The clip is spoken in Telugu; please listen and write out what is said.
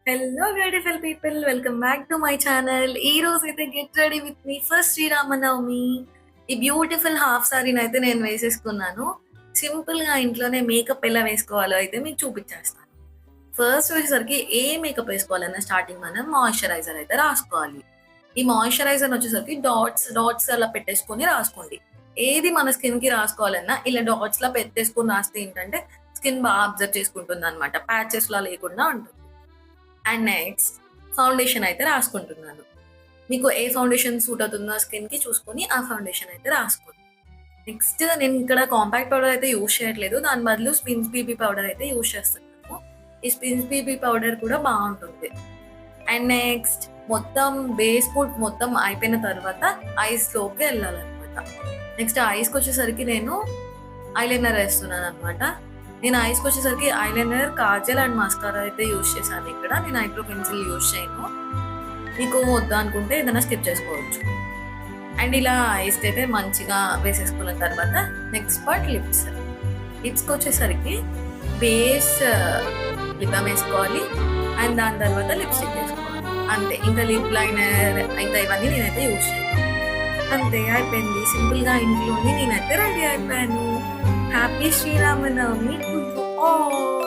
Hello beautiful people, welcome back to my channel. ఈ రోజు అయితే get ready with me first Sriramanavami. ఈ బ్యూటిఫుల్ హాఫ్ సారీని అయితే నేను వేసేసుకున్నాను. సింపుల్ గా ఇంట్లోనే మేకప్ ఎలా వేసుకోవాలో అయితే మీకు చూపించేస్తాను. ఫస్ట్ వచ్చేసరికి ఏ మేకప్ వేసుకోవాలన్నా స్టార్టింగ్ మనం మాయిశ్చరైజర్ అయితే రాసుకోవాలి. ఈ మాయిశ్చరైజర్ వచ్చేసరికి డాట్స్ డాట్స్ అలా పెట్టేసుకొని రాసుకోండి. ఏది మన స్కిన్ కి రాసుకోవాలన్నా ఇలా డాట్స్ లా పెట్టేసుకొని రాస్తే ఏంటంటే స్కిన్ బాగా అబ్జర్వ్ చేసుకుంటుంది అనమాట, ప్యాచెస్ లా లేకుండా ఉంటుంది. అండ్ నెక్స్ట్ ఫౌండేషన్ అయితే రాసుకుంటున్నాను. మీకు ఏ ఫౌండేషన్ సూట్ అవుతుందో స్కిన్‌కి చూసుకొని ఆ ఫౌండేషన్ అయితే రాసుకోండి. నెక్స్ట్ నేను ఇక్కడ కాంపాక్ట్ పౌడర్ అయితే యూజ్ చేయట్లేదు. దాని బదులు స్పిన్స్ బీబీ పౌడర్ అయితే యూజ్ చేస్తున్నాను. ఈ స్పిన్స్ బీబీ పౌడర్ కూడా బావుంటుంది. అండ్ నెక్స్ట్ మొత్తం బేస్ కోట్ మొత్తం అయిపోయిన తర్వాత ఐస్‌లోకి ఎళ్ళాలనమాట. నెక్స్ట్ ఐస్‌కొచ్చేసరికి నేను ఐలైనర్ ఏస్తున్నాననమాట. నేను ఐస్‌కొచ్చేసరికి ఐలైనర్, కాజల్ అండ్ మస్కారా అయితే యూజ్ చేశాను ఇక్కడ. నేను ఐబ్రో పెన్సిల్ యూజ్ చేయను. మీకు వద్దనుకుంటే ఏదైనా స్కిప్ చేసుకోవచ్చు. అండ్ ఇలా ఐస్‌కి అయితే మంచిగా వేసేసుకున్న తర్వాత నెక్స్ట్ పార్ట్ లిప్స్. లిప్స్‌కొచ్చేసరికి బేస్ లిప్ బామ్ ఏసుకోవాలి. అండ్ దాని తర్వాత లిప్‌స్టిక్ ఏసుకోవాలి. అంతే. ఇంకా లిప్ లైనర్ ఇంకా ఇవన్నీ నేనైతే యూజ్ చేయను. అంతే అయిపోయింది. సింపుల్‌గా ఇంట్లోనే నేనైతే రెడీ అయిపోయాను. Happy Sriramanavami to you all.